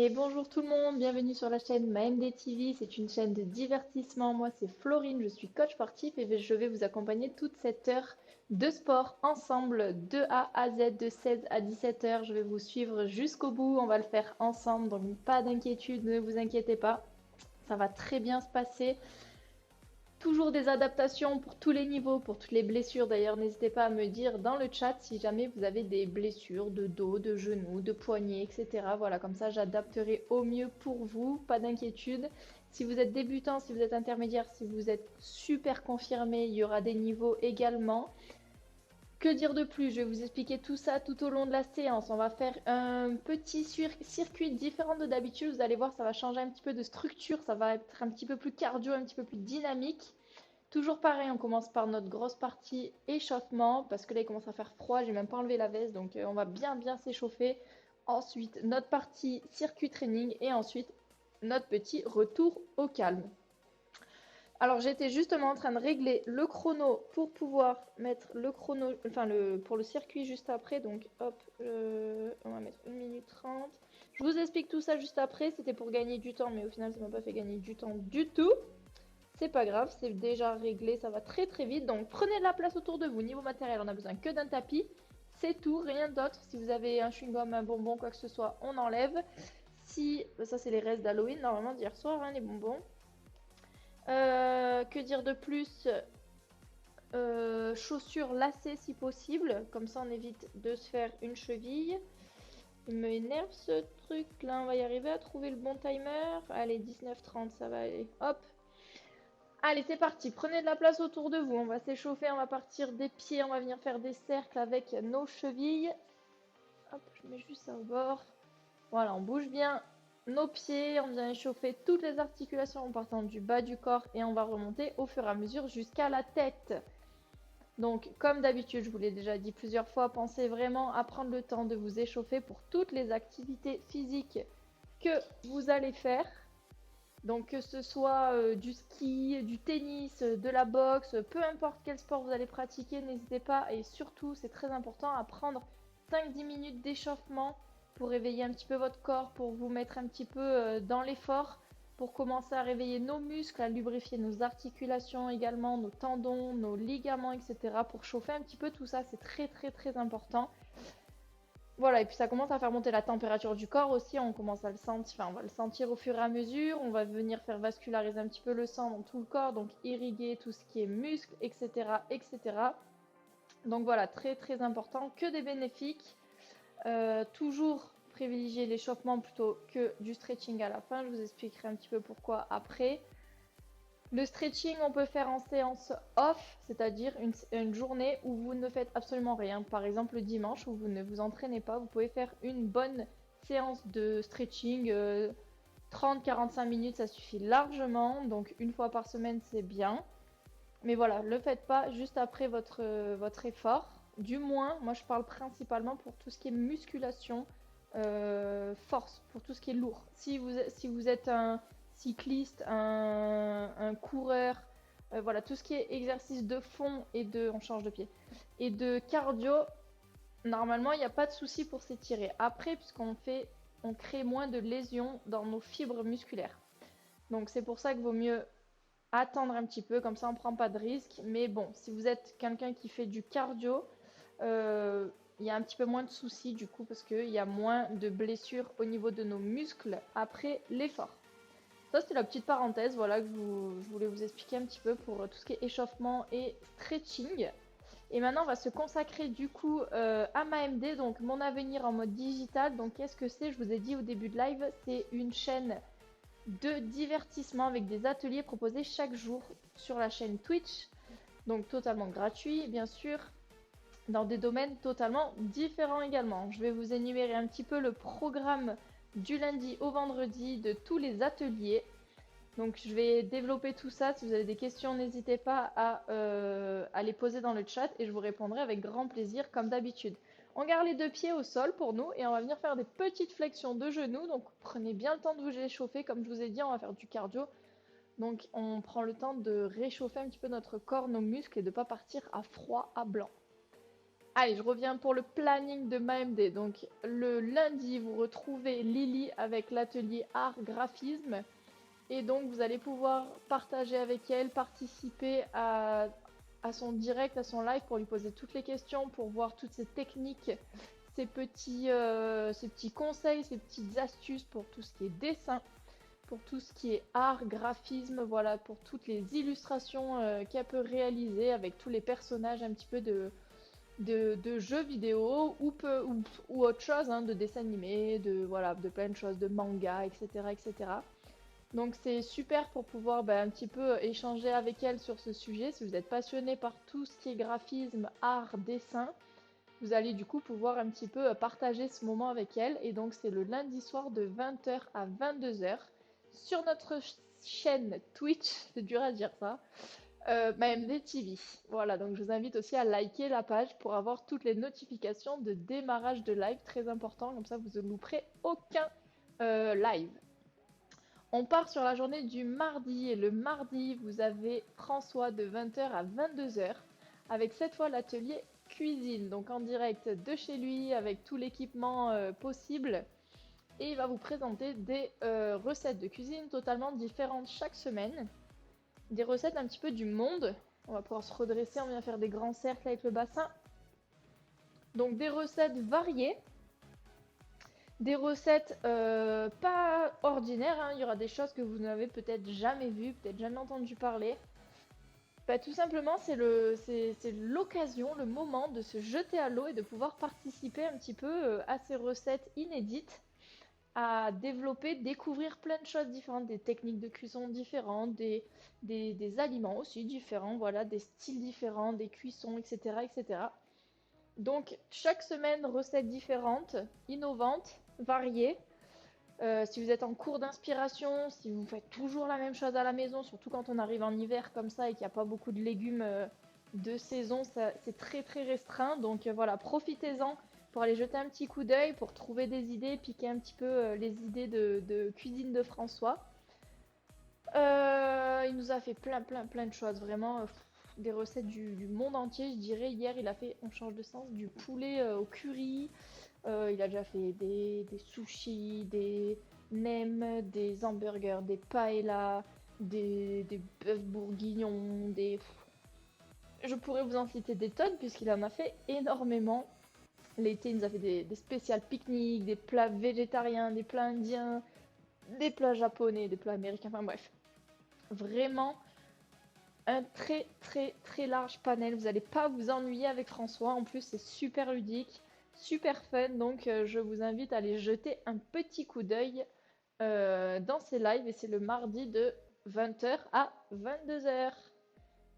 Et bonjour tout le monde, bienvenue sur la chaîne MAMD TV, c'est une chaîne de divertissement. Moi c'est Florine, je suis coach sportif et je vais vous accompagner toute cette heure de sport ensemble de A à Z, de 16 à 17 heures. Je vais vous suivre jusqu'au bout, on va le faire ensemble, donc pas d'inquiétude, ne vous inquiétez pas, ça va très bien se passer. Toujours des adaptations pour tous les niveaux, pour toutes les blessures. D'ailleurs, n'hésitez pas à me dire dans le chat si jamais vous avez des blessures de dos, de genoux, de poignets, etc. Voilà, comme ça j'adapterai au mieux pour vous, pas d'inquiétude. Si vous êtes débutant, si vous êtes intermédiaire, si vous êtes super confirmé, il y aura des niveaux également. Que dire de plus? Je vais vous expliquer tout ça tout au long de la séance. On va faire un petit circuit différent de d'habitude. Vous allez voir, ça va changer un petit peu de structure, ça va être un petit peu plus cardio, un petit peu plus dynamique. Toujours pareil, on commence par notre grosse partie échauffement parce que là il commence à faire froid, j'ai même pas enlevé la veste donc on va bien s'échauffer. Ensuite, notre partie circuit training et ensuite notre petit retour au calme. Alors j'étais justement en train de régler le chrono pour pouvoir mettre le chrono, enfin pour le circuit juste après. Donc hop, on va mettre 1 minute 30. Je vous explique tout ça juste après, c'était pour gagner du temps mais au final ça m'a pas fait gagner du temps du tout. C'est pas grave, c'est déjà réglé, ça va très vite. Donc prenez de la place autour de vous. Niveau matériel, on a besoin que d'un tapis. C'est tout, rien d'autre. Si vous avez un chewing-gum, un bonbon, quoi que ce soit, on enlève. Si, ça c'est les restes d'Halloween, normalement d'hier soir, hein, les bonbons. Que dire de plus? Chaussures lacées si possible, comme ça on évite de se faire une cheville. Il me énerve ce truc là, on va y arriver à trouver le bon timer. Allez, 19h30, ça va aller. Hop, allez, c'est parti. Prenez de la place autour de vous. On va s'échauffer, on va partir des pieds, on va venir faire des cercles avec nos chevilles. Hop, je mets juste ça au bord. Voilà, on bouge bien nos pieds, on vient échauffer toutes les articulations en partant du bas du corps et on va remonter au fur et à mesure jusqu'à la tête. Donc, comme d'habitude, je vous l'ai déjà dit plusieurs fois, pensez vraiment à prendre le temps de vous échauffer pour toutes les activités physiques que vous allez faire. Donc que ce soit du ski, du tennis, de la boxe, peu importe quel sport vous allez pratiquer, n'hésitez pas et surtout c'est très important à prendre 5-10 minutes d'échauffement pour réveiller un petit peu votre corps, pour vous mettre un petit peu dans l'effort, pour commencer à réveiller nos muscles, à lubrifier nos articulations également, nos tendons, nos ligaments, etc. Pour chauffer un petit peu tout ça, c'est très important. Voilà, et puis ça commence à faire monter la température du corps aussi, on commence à le sentir, enfin on va le sentir au fur et à mesure, on va venir faire vasculariser un petit peu le sang dans tout le corps, donc irriguer tout ce qui est muscles, etc. etc. Donc voilà, très important, que des bénéfiques. Toujours privilégier l'échauffement plutôt que du stretching à la fin, je vous expliquerai un petit peu pourquoi après. Le stretching, on peut faire en séance off, c'est-à-dire une journée où vous ne faites absolument rien. Par exemple, le dimanche où vous ne vous entraînez pas, vous pouvez faire une bonne séance de stretching. 30-45 minutes, ça suffit largement. Donc, une fois par semaine, c'est bien. Mais voilà, ne le faites pas juste après votre effort. Du moins, moi, je parle principalement pour tout ce qui est musculation, force, pour tout ce qui est lourd. Si vous êtes un cycliste, un coureur, voilà, tout ce qui est exercice de fond et de, on change de pied, et de cardio, normalement, il n'y a pas de souci pour s'étirer. Après, on crée moins de lésions dans nos fibres musculaires. Donc c'est pour ça qu'il vaut mieux attendre un petit peu, comme ça on prend pas de risque. Mais bon, si vous êtes quelqu'un qui fait du cardio, euh, il y a un petit peu moins de soucis du coup parce qu'il y a moins de blessures au niveau de nos muscles après l'effort. Ça c'était la petite parenthèse, voilà que je voulais vous expliquer un petit peu pour tout ce qui est échauffement et stretching. Et maintenant on va se consacrer du coup à ma MD, donc mon avenir en mode digital. Donc qu'est-ce que c'est? Je vous ai dit au début de live, c'est une chaîne de divertissement avec des ateliers proposés chaque jour sur la chaîne Twitch, donc totalement gratuit bien sûr, dans des domaines totalement différents également. Je vais vous énumérer un petit peu le programme du lundi au vendredi de tous les ateliers. Donc je vais développer tout ça. Si vous avez des questions, n'hésitez pas à les poser dans le chat et je vous répondrai avec grand plaisir comme d'habitude. On garde les deux pieds au sol pour nous et on va venir faire des petites flexions de genoux. Donc prenez bien le temps de vous échauffer. Comme je vous ai dit, on va faire du cardio. Donc on prend le temps de réchauffer un petit peu notre corps, nos muscles et de ne pas partir à froid, à blanc. Allez, je reviens pour le planning de MAMD. Donc, le lundi, vous retrouvez Lily avec l'atelier art graphisme. Et donc, vous allez pouvoir partager avec elle, participer à son direct, à son live pour lui poser toutes les questions, pour voir toutes ces techniques, ces petits conseils, ces petites astuces pour tout ce qui est dessin, pour tout ce qui est art, graphisme, voilà, pour toutes les illustrations qu'elle peut réaliser avec tous les personnages un petit peu de jeux vidéo ou autre chose, hein, de dessins animés, voilà, de plein de choses, de manga, etc., etc. Donc c'est super pour pouvoir un petit peu échanger avec elle sur ce sujet. Si vous êtes passionné par tout ce qui est graphisme, art, dessin, vous allez du coup pouvoir un petit peu partager ce moment avec elle. Et donc c'est le lundi soir de 20h à 22h sur notre chaîne Twitch, c'est dur à dire ça, MD TV. Voilà, donc je vous invite aussi à liker la page pour avoir toutes les notifications de démarrage de live, très important, comme ça vous ne louperez aucun live. On part sur la journée du mardi et le mardi, vous avez François de 20h à 22h avec cette fois l'atelier cuisine, donc en direct de chez lui avec tout l'équipement possible et il va vous présenter des recettes de cuisine totalement différentes chaque semaine, des recettes un petit peu du monde. On va pouvoir se redresser, on vient faire des grands cercles avec le bassin. Donc des recettes variées. Des recettes pas ordinaires, hein. Il y aura des choses que vous n'avez peut-être jamais vues, peut-être jamais entendu parler. Tout simplement, c'est l'occasion, le moment de se jeter à l'eau et de pouvoir participer un petit peu à ces recettes inédites, à développer, découvrir plein de choses différentes, des techniques de cuisson différentes, des aliments aussi différents, voilà, des styles différents, des cuissons, etc., etc. Donc, chaque semaine, recettes différentes, innovantes, variées. Si vous êtes en cours d'inspiration, si vous faites toujours la même chose à la maison, surtout quand on arrive en hiver comme ça et qu'il n'y a pas beaucoup de légumes de saison, c'est très très restreint. Donc voilà, profitez-en pour aller jeter un petit coup d'œil, pour trouver des idées, piquer un petit peu les idées de cuisine de François. Il nous a fait plein de choses, vraiment des recettes du monde entier, je dirais. Hier, il a fait, on change de sens, du poulet au curry. Il a déjà fait des sushis, des nems, des hamburgers, des paellas, des bœufs bourguignons, Je pourrais vous en citer des tonnes puisqu'il en a fait énormément. L'été, il nous a fait des spéciales pique-niques, des plats végétariens, des plats indiens, des plats japonais, des plats américains, enfin bref. Vraiment un très large panel. Vous n'allez pas vous ennuyer avec François. En plus, c'est super ludique, super fun. Donc, je vous invite à aller jeter un petit coup d'œil dans ces lives. Et c'est le mardi de 20h à 22h.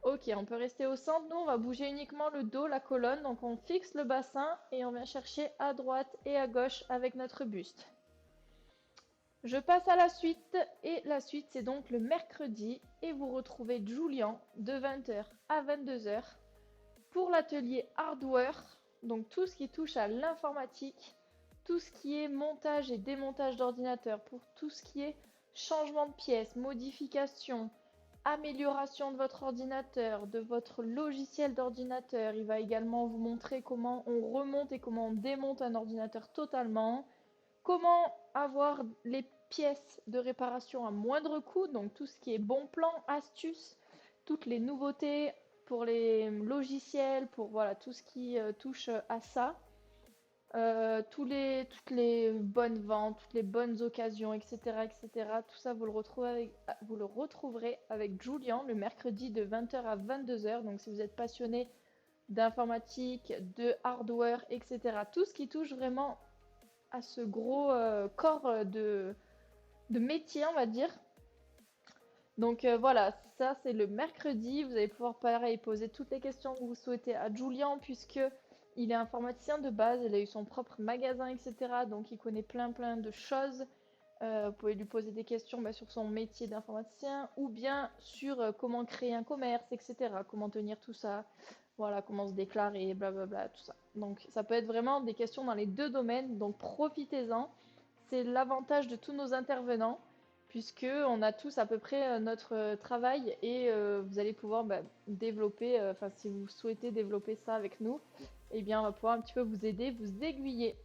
Ok, on peut rester au centre. Nous, on va bouger uniquement le dos, la colonne. Donc, on fixe le bassin et on vient chercher à droite et à gauche avec notre buste. Je passe à la suite et la suite c'est donc le mercredi et vous retrouvez Julian de 20h à 22h pour l'atelier hardware, donc tout ce qui touche à l'informatique, tout ce qui est montage et démontage d'ordinateur, pour tout ce qui est changement de pièces, modification, amélioration de votre ordinateur, de votre logiciel d'ordinateur. Il va également vous montrer comment on remonte et comment on démonte un ordinateur totalement. Comment avoir les pièces de réparation à moindre coût, donc tout ce qui est bon plan, astuces, toutes les nouveautés pour les logiciels, pour voilà, tout ce qui touche à ça. Toutes les bonnes ventes, toutes les bonnes occasions, etc., etc. Tout ça, vous le retrouverez avec Julian le mercredi de 20h à 22h. Donc, si vous êtes passionné d'informatique, de hardware, etc., tout ce qui touche vraiment à ce gros corps de métier, on va dire. Donc voilà, ça c'est le mercredi. Vous allez pouvoir pareil poser toutes les questions que vous souhaitez à Julian puisque il est informaticien de base, il a eu son propre magasin, etc. Donc il connaît plein de choses. Vous pouvez lui poser des questions sur son métier d'informaticien ou bien sur comment créer un commerce, etc. Comment tenir tout ça, voilà, comment se déclarer, blablabla, tout ça. Donc ça peut être vraiment des questions dans les deux domaines, donc profitez-en. C'est l'avantage de tous nos intervenants, puisque on a tous à peu près notre travail et vous allez pouvoir développer, enfin si vous souhaitez développer ça avec nous, eh bien, on va pouvoir un petit peu vous aider, vous aiguiller.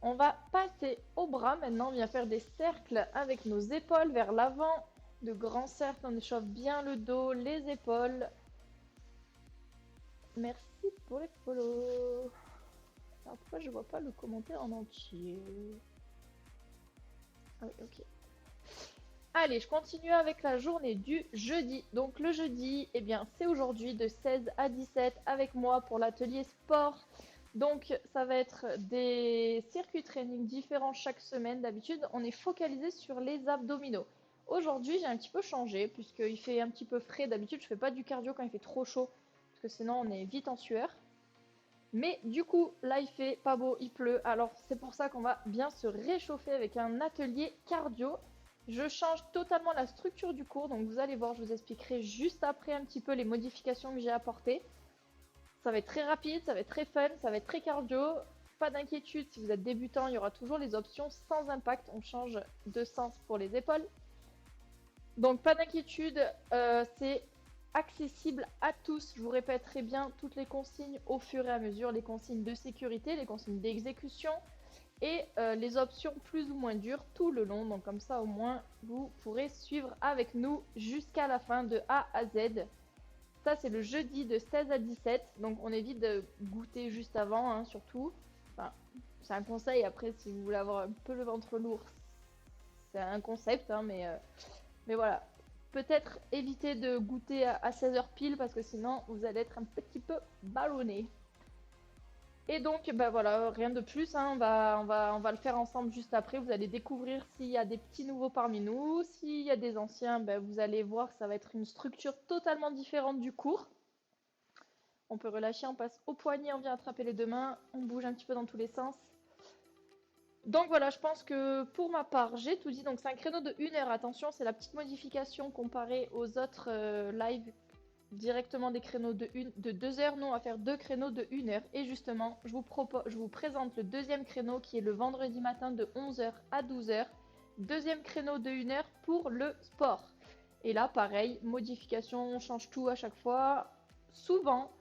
On va passer au bras maintenant. On vient faire des cercles avec nos épaules vers l'avant. De grands cercles, on échauffe bien le dos, les épaules. Merci pour les follow. Alors pourquoi je vois pas le commentaire en entier? Ah oui, ok. Allez, je continue avec la journée du jeudi. Donc le jeudi, eh bien, c'est aujourd'hui de 16 à 17 avec moi pour l'atelier sport. Donc ça va être des circuits training différents chaque semaine. D'habitude, on est focalisé sur les abdominaux. Aujourd'hui, j'ai un petit peu changé puisqu'il fait un petit peu frais. D'habitude, je fais pas du cardio quand il fait trop chaud parce que sinon on est vite en sueur. Mais du coup, là il fait pas beau, il pleut. Alors c'est pour ça qu'on va bien se réchauffer avec un atelier cardio. Je change totalement la structure du cours, donc vous allez voir, je vous expliquerai juste après un petit peu les modifications que j'ai apportées. Ça va être très rapide, ça va être très fun, ça va être très cardio. Pas d'inquiétude, si vous êtes débutant, il y aura toujours les options sans impact. On change de sens pour les épaules. Donc pas d'inquiétude, c'est accessible à tous. Je vous répéterai bien toutes les consignes au fur et à mesure, les consignes de sécurité, les consignes d'exécution et les options plus ou moins dures tout le long. Donc comme ça au moins vous pourrez suivre avec nous jusqu'à la fin de A à Z. Ça c'est le jeudi de 16 à 17. Donc on évite de goûter juste avant, hein, surtout. Enfin, c'est un conseil, après si vous voulez avoir un peu le ventre lourd, c'est un concept, hein, mais voilà. Peut-être éviter de goûter à 16h pile parce que sinon vous allez être un petit peu ballonné. Et donc, bah voilà, rien de plus, hein, on va le faire ensemble juste après. Vous allez découvrir s'il y a des petits nouveaux parmi nous. S'il y a des anciens, bah, vous allez voir, ça va être une structure totalement différente du cours. On peut relâcher, on passe au poignet, on vient attraper les deux mains, on bouge un petit peu dans tous les sens. Donc voilà, je pense que pour ma part, j'ai tout dit. Donc c'est un créneau de 1 heure. Attention, c'est la petite modification comparée aux autres lives directement des créneaux de 2 heures. Nous, on va faire 2 créneaux de 1 heure. Et justement, je vous présente le deuxième créneau qui est le vendredi matin de 11h à 12h. Deuxième créneau de 1 heure pour le sport. Et là, pareil, modification, on change tout à chaque fois. Souvent,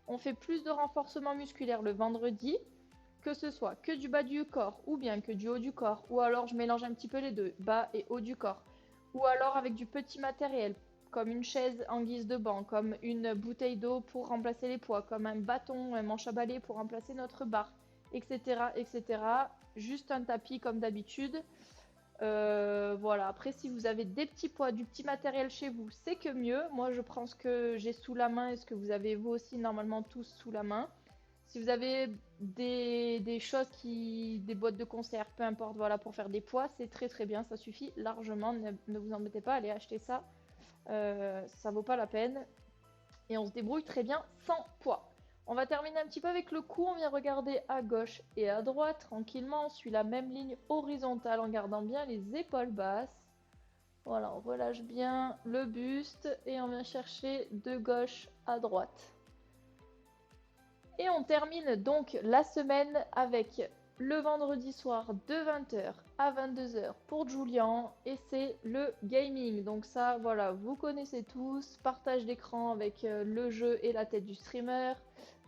on fait plus de renforcement musculaire le vendredi, que ce soit que du bas du corps ou bien que du haut du corps, ou alors je mélange un petit peu les deux, bas et haut du corps, ou alors avec du petit matériel, comme une chaise en guise de banc, comme une bouteille d'eau pour remplacer les poids, comme un bâton, un manche à balai pour remplacer notre barre, etc., etc. Juste un tapis comme d'habitude. Voilà, après si vous avez des petits poids, du petit matériel chez vous, c'est que mieux. Moi je prends ce que j'ai sous la main et ce que vous avez vous aussi normalement tous sous la main. Si vous avez des choses des boîtes de conserve, peu importe, voilà, pour faire des poids, c'est très très bien, ça suffit largement. Ne vous embêtez pas, allez acheter ça, ça vaut pas la peine. Et on se débrouille très bien sans poids. On va terminer un petit peu avec le cou, on vient regarder à gauche et à droite tranquillement, on suit la même ligne horizontale en gardant bien les épaules basses. Voilà, on relâche bien le buste et on vient chercher de gauche à droite. Et on termine donc la semaine avec le vendredi soir de 20h à 22h pour Julian et c'est le gaming. Donc ça, voilà, vous connaissez tous, partage d'écran avec le jeu et la tête du streamer.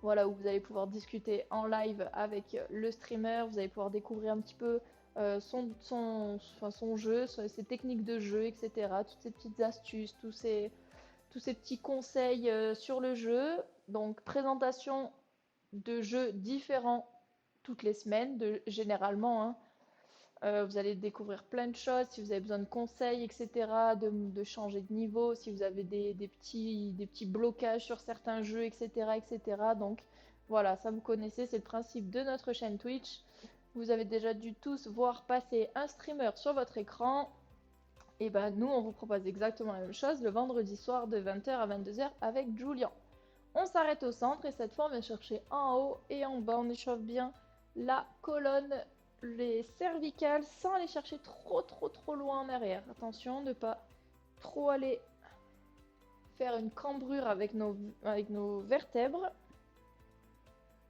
Voilà, où vous allez pouvoir discuter en live avec le streamer, vous allez pouvoir découvrir un petit peu son jeu, ses techniques de jeu, etc. Toutes ces petites astuces, tous ces petits conseils sur le jeu. Donc présentation de jeux différents toutes les semaines, généralement. Hein. Vous allez découvrir plein de choses, si vous avez besoin de conseils, etc., de changer de niveau, si vous avez des petits blocages sur certains jeux, etc., etc. Donc voilà, ça vous connaissez, c'est le principe de notre chaîne Twitch. Vous avez déjà dû tous voir passer un streamer sur votre écran. Et ben nous, on vous propose exactement la même chose le vendredi soir de 20h à 22h avec Julian. On s'arrête au centre et cette fois on vient chercher en haut et en bas, on échauffe bien la colonne, les cervicales sans aller chercher trop loin en arrière. Attention de ne pas trop aller faire une cambrure avec nos vertèbres.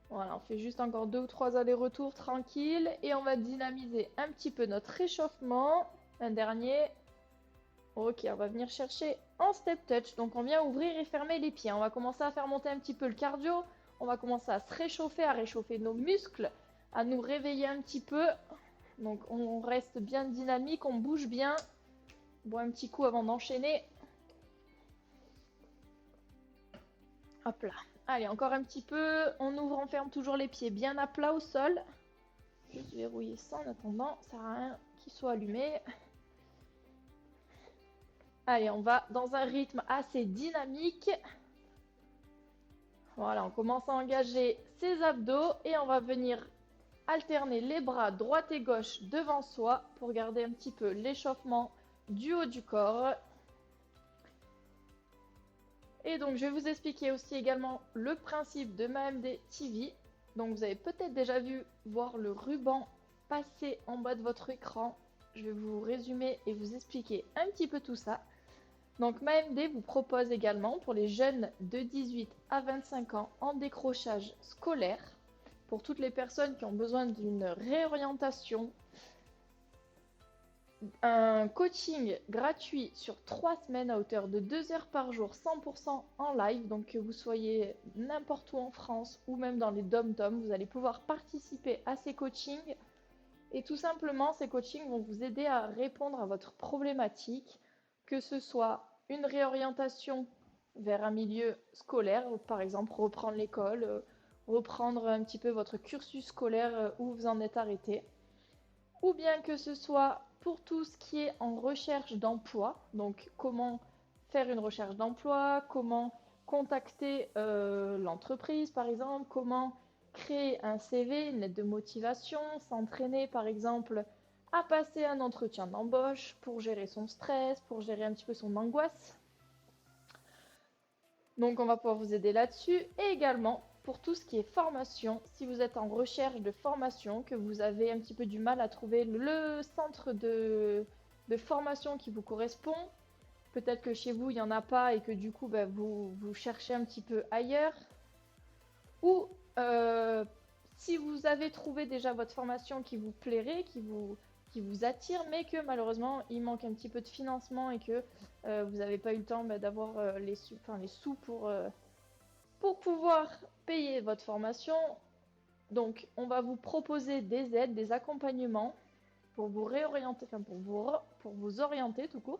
Voilà, on fait juste encore 2 ou 3 allers-retours tranquille et on va dynamiser un petit peu notre réchauffement. Un dernier. Ok, on va venir chercher en step touch. Donc on vient ouvrir et fermer les pieds. On va commencer à faire monter un petit peu le cardio. On va commencer à se réchauffer, à réchauffer nos muscles, à nous réveiller un petit peu. Donc on reste bien dynamique, on bouge bien. On boit un petit coup avant d'enchaîner. Hop là. Allez, encore un petit peu. On ouvre, on ferme toujours les pieds bien à plat au sol. Juste verrouiller ça en attendant. Ça sert à rien qu'il soit allumé. Allez, on va dans un rythme assez dynamique. Voilà, on commence à engager ses abdos et on va venir alterner les bras droite et gauche devant soi pour garder un petit peu l'échauffement du haut du corps. Et donc, je vais vous expliquer aussi également le principe de ma MD TV. Donc, vous avez peut-être déjà vu voir le ruban passer en bas de votre écran. Je vais vous résumer et vous expliquer un petit peu tout ça. Donc, ma MD vous propose également pour les jeunes de 18 à 25 ans en décrochage scolaire, pour toutes les personnes qui ont besoin d'une réorientation, un coaching gratuit sur 3 semaines à hauteur de 2 heures par jour, 100% en live. Donc que vous soyez n'importe où en France ou même dans les dom-toms, vous allez pouvoir participer à ces coachings. Et tout simplement, ces coachings vont vous aider à répondre à votre problématique, que ce soit une réorientation vers un milieu scolaire, par exemple reprendre l'école, reprendre un petit peu votre cursus scolaire où vous en êtes arrêté, ou bien que ce soit pour tout ce qui est en recherche d'emploi, donc comment faire une recherche d'emploi, comment contacter l'entreprise par exemple, comment créer un CV, une lettre de motivation, s'entraîner par exemple à passer un entretien d'embauche pour gérer son stress, pour gérer un petit peu son angoisse. Donc on va pouvoir vous aider là-dessus. Et également pour tout ce qui est formation, si vous êtes en recherche de formation, que vous avez un petit peu du mal à trouver le centre de formation qui vous correspond, peut-être que chez vous il n'y en a pas et que du coup vous cherchez un petit peu ailleurs, ou si vous avez trouvé déjà votre formation qui vous plairait, qui vous attire, mais que malheureusement il manque un petit peu de financement et que vous n'avez pas eu le temps d'avoir les sous pour pouvoir payer votre formation. Donc on va vous proposer des aides, des accompagnements pour vous réorienter, pour vous orienter tout court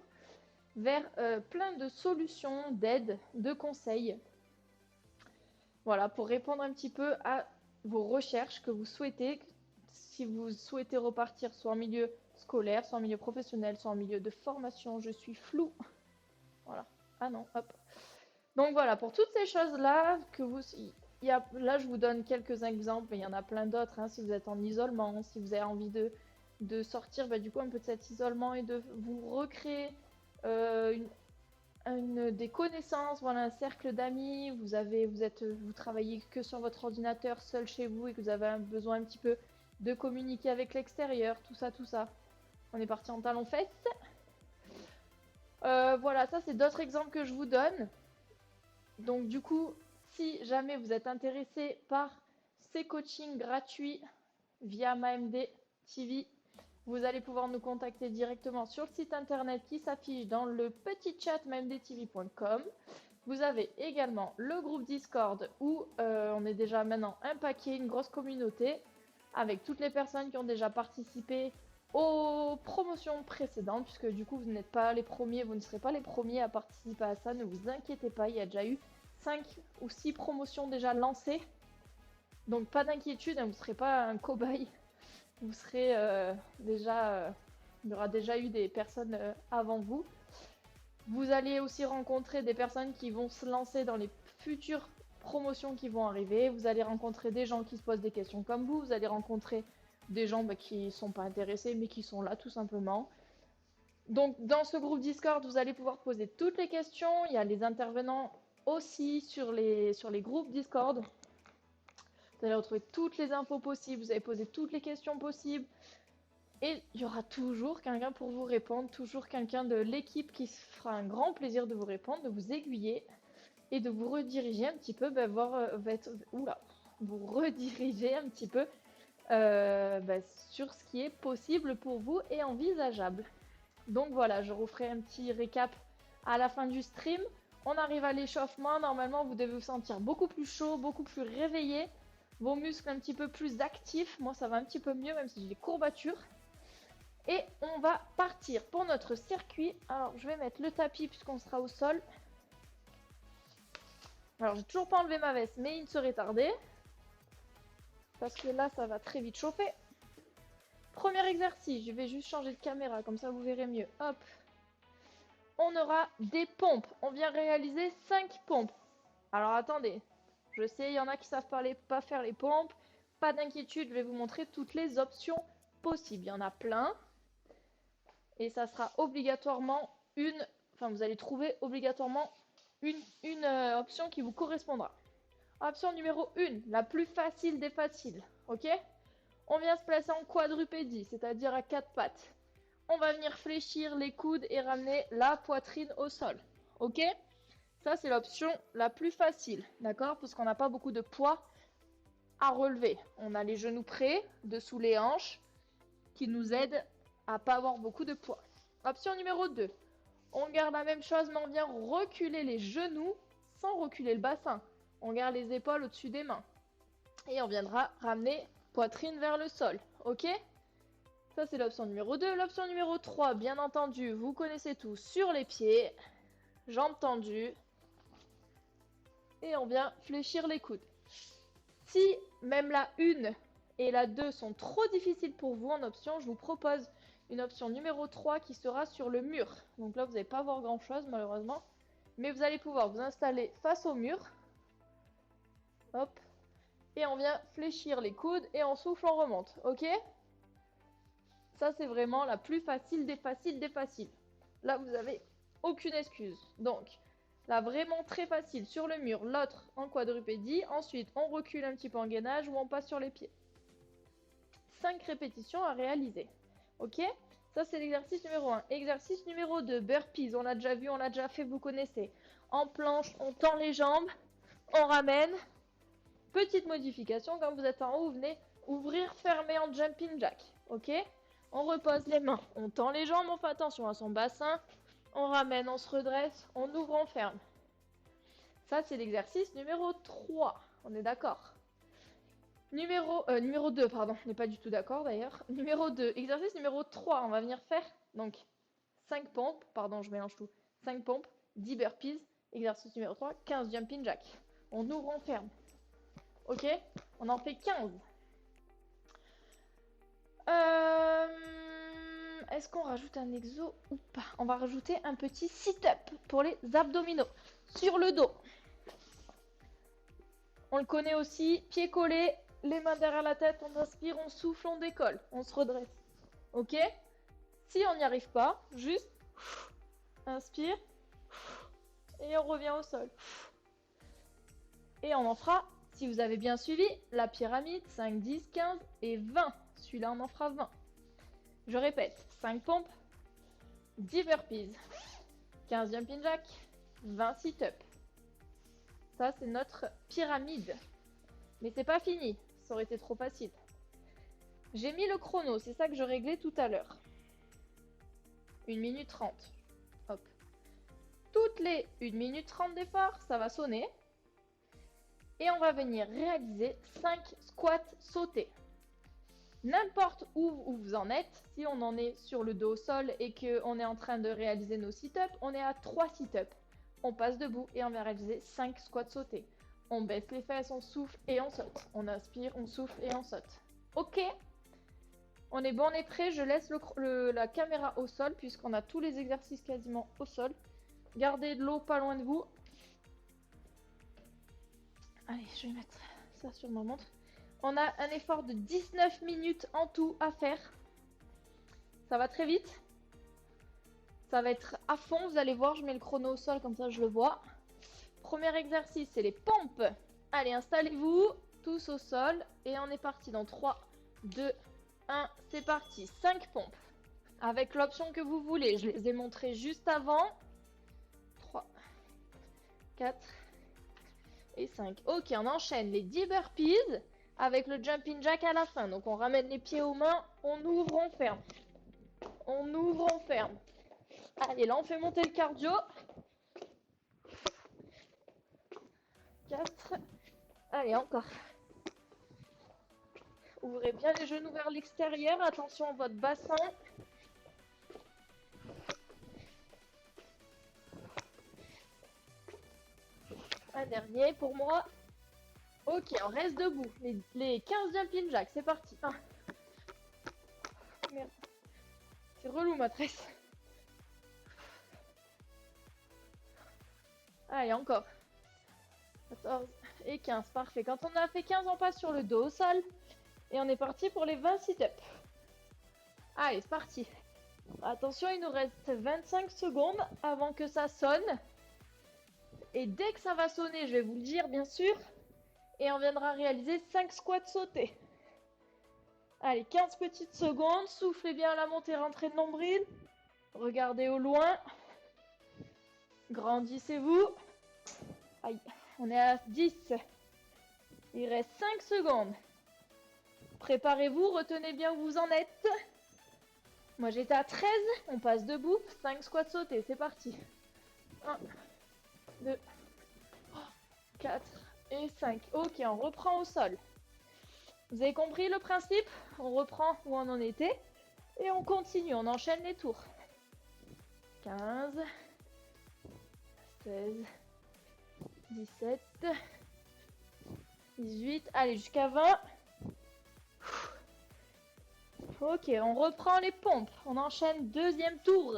vers plein de solutions, d'aides, de conseils. Voilà, pour répondre un petit peu à vos recherches que vous souhaitez, si vous souhaitez repartir soit en milieu scolaire, soit en milieu professionnel, soit en milieu de formation, je suis floue. Voilà. Ah non, hop. Donc voilà, pour toutes ces choses-là, là je vous donne quelques exemples, mais il y en a plein d'autres, hein, si vous êtes en isolement, si vous avez envie de sortir du coup un peu de cet isolement et de vous recréer des connaissances, voilà, un cercle d'amis, vous travaillez que sur votre ordinateur seul chez vous et que vous avez besoin un petit peu de communiquer avec l'extérieur, tout ça. On est parti en talons-fesses. Voilà, ça c'est d'autres exemples que je vous donne. Donc du coup, si jamais vous êtes intéressé par ces coachings gratuits via MAMD TV, vous allez pouvoir nous contacter directement sur le site internet qui s'affiche dans le petit chat mamdtv.com. Vous avez également le groupe Discord où on est déjà maintenant un paquet, une grosse communauté avec toutes les personnes qui ont déjà participé aux promotions précédentes, puisque du coup vous n'êtes pas les premiers, vous ne serez pas les premiers à participer à ça, ne vous inquiétez pas, il y a déjà eu 5 ou 6 promotions déjà lancées, donc pas d'inquiétude, hein, vous ne serez pas un cobaye, vous serez il y aura déjà eu des personnes avant vous. Vous allez aussi rencontrer des personnes qui vont se lancer dans les futures promotions qui vont arriver, vous allez rencontrer des gens qui se posent des questions comme vous allez rencontrer des gens qui sont pas intéressés mais qui sont là tout simplement. Donc dans ce groupe Discord, vous allez pouvoir poser toutes les questions. Il y a les intervenants aussi sur les groupes Discord. Vous allez retrouver toutes les infos possibles, vous allez poser toutes les questions possibles. Et il y aura toujours quelqu'un pour vous répondre, toujours quelqu'un de l'équipe qui se fera un grand plaisir de vous répondre, de vous aiguiller et de vous rediriger un petit peu, vous rediriger un petit peu sur ce qui est possible pour vous et envisageable. Donc voilà, je referai un petit récap à la fin du stream. On arrive à l'échauffement. Normalement, vous devez vous sentir beaucoup plus chaud, beaucoup plus réveillé. Vos muscles un petit peu plus actifs. Moi, ça va un petit peu mieux, même si j'ai des courbatures. Et on va partir pour notre circuit. Alors, je vais mettre le tapis puisqu'on sera au sol. Alors, j'ai toujours pas enlevé ma veste, mais il ne serait tardé. Parce que là, ça va très vite chauffer. Premier exercice, je vais juste changer de caméra, comme ça vous verrez mieux. Hop. On aura des pompes. On vient réaliser 5 pompes. Alors, attendez. Je sais, il y en a qui savent pas faire les pompes. Pas d'inquiétude, je vais vous montrer toutes les options possibles. Il y en a plein. Et ça sera obligatoirement vous allez trouver obligatoirement une option qui vous correspondra. Option numéro 1, la plus facile des faciles. Ok? On vient se placer en quadrupédie, c'est-à-dire à 4 pattes. On va venir fléchir les coudes et ramener la poitrine au sol. Ok? Ça, c'est l'option la plus facile. D'accord? Parce qu'on n'a pas beaucoup de poids à relever. On a les genoux près, dessous les hanches, qui nous aident à pas avoir beaucoup de poids. Option numéro 2. On garde la même chose, mais on vient reculer les genoux sans reculer le bassin. On garde les épaules au-dessus des mains. Et on viendra ramener poitrine vers le sol. Ok? Ça, c'est l'option numéro 2. L'option numéro 3, bien entendu, vous connaissez tout. Sur les pieds, jambes tendues. Et on vient fléchir les coudes. Si même la 1 et la 2 sont trop difficiles pour vous en option, je vous propose une option numéro 3 qui sera sur le mur. Donc là, vous n'allez pas voir grand chose malheureusement. Mais vous allez pouvoir vous installer face au mur. Hop. Et on vient fléchir les coudes et on souffle, on remonte. Ok? Ça, c'est vraiment la plus facile des faciles des faciles. Là, vous n'avez aucune excuse. Donc, là, vraiment très facile sur le mur, l'autre en quadrupédie. Ensuite, on recule un petit peu en gainage ou on passe sur les pieds. 5 répétitions à réaliser. Ok? Ça, c'est l'exercice numéro 1. Exercice numéro 2, burpees. On l'a déjà vu, on l'a déjà fait, vous connaissez. En planche, on tend les jambes, on ramène. Petite modification, quand vous êtes en haut, vous venez ouvrir, fermer en jumping jack. Ok? On repose les mains, on tend les jambes, on fait attention à son bassin. On ramène, on se redresse, on ouvre, on ferme. Ça, c'est l'exercice numéro 3. On est d'accord? Numéro 2, pardon, on n'est pas du tout d'accord d'ailleurs. Numéro 2, exercice numéro 3, on va venir faire donc 5 pompes, pardon, je mélange tout. 5 pompes, 10 burpees, exercice numéro 3, 15 jumping jack. On ouvre, on ferme. Ok? On en fait 15. Est-ce qu'on rajoute un exo ou pas? On va rajouter un petit sit-up pour les abdominaux. Sur le dos. On le connaît aussi, pieds collés, les mains derrière la tête, on inspire, on souffle, on décolle, on se redresse. Ok? Si on n'y arrive pas, juste inspire et on revient au sol. Et on en fera, si vous avez bien suivi, la pyramide, 5, 10, 15 et 20. Celui-là, on en fera 20. Je répète, 5 pompes, 10 burpees, 15 jumping jack, 20 sit-up. Ça, c'est notre pyramide. Mais c'est pas fini, ça aurait été trop facile. J'ai mis le chrono, c'est ça que je réglais tout à l'heure. 1 minute 30. Hop. Toutes les 1 minute 30 d'effort, ça va sonner. Et on va venir réaliser 5 squats sautés. N'importe où vous en êtes, si on en est sur le dos au sol et qu'on est en train de réaliser nos sit-ups, on est à 3 sit-ups. On passe debout et on va réaliser 5 squats sautés. On baisse les fesses, on souffle et on saute. On inspire, on souffle et on saute. Ok? On est bon, on est prêt. Je laisse la caméra au sol puisqu'on a tous les exercices quasiment au sol. Gardez de l'eau pas loin de vous. Allez, je vais mettre ça sur ma montre. On a un effort de 19 minutes en tout à faire. Ça va très vite. Ça va être à fond, vous allez voir, je mets le chrono au sol comme ça je le vois. Premier exercice, c'est les pompes. Allez, installez-vous tous au sol et on est parti dans 3, 2, 1, c'est parti. 5 pompes avec l'option que vous voulez. Je les ai montrées juste avant. 3, 4 et 5. Ok, on enchaîne les 10 burpees avec le jumping jack à la fin. Donc on ramène les pieds aux mains, on ouvre, on ferme. On ouvre, on ferme. Allez, là on fait monter le cardio. 4. Allez, encore. Ouvrez bien les genoux vers l'extérieur. Attention à votre bassin. Un dernier pour moi. Ok, on reste debout. Les 15 jumping jacks, c'est parti. 1. Merde. C'est relou ma tresse. Allez, encore. 14 et 15, parfait. Quand on a fait 15, on passe sur le dos au sol. Et on est parti pour les 20 sit-ups. Allez, c'est parti. Attention, il nous reste 25 secondes avant que ça sonne. Et dès que ça va sonner, je vais vous le dire, bien sûr. Et on viendra réaliser 5 squats sautés. Allez, 15 petites secondes. Soufflez bien à la montée, rentrée de nombril. Regardez au loin. Grandissez-vous. Aïe, on est à 10. Il reste 5 secondes. Préparez-vous, retenez bien où vous en êtes. Moi j'étais à 13, on passe debout. 5 squats sautés, c'est parti. 1, 2, 4 et 5. Ok, on reprend au sol. Vous avez compris le principe? On reprend où on en était. Et on continue, on enchaîne les tours. 15, 16, 17, 18, allez jusqu'à 20. Ok, on reprend les pompes. On enchaîne deuxième tour.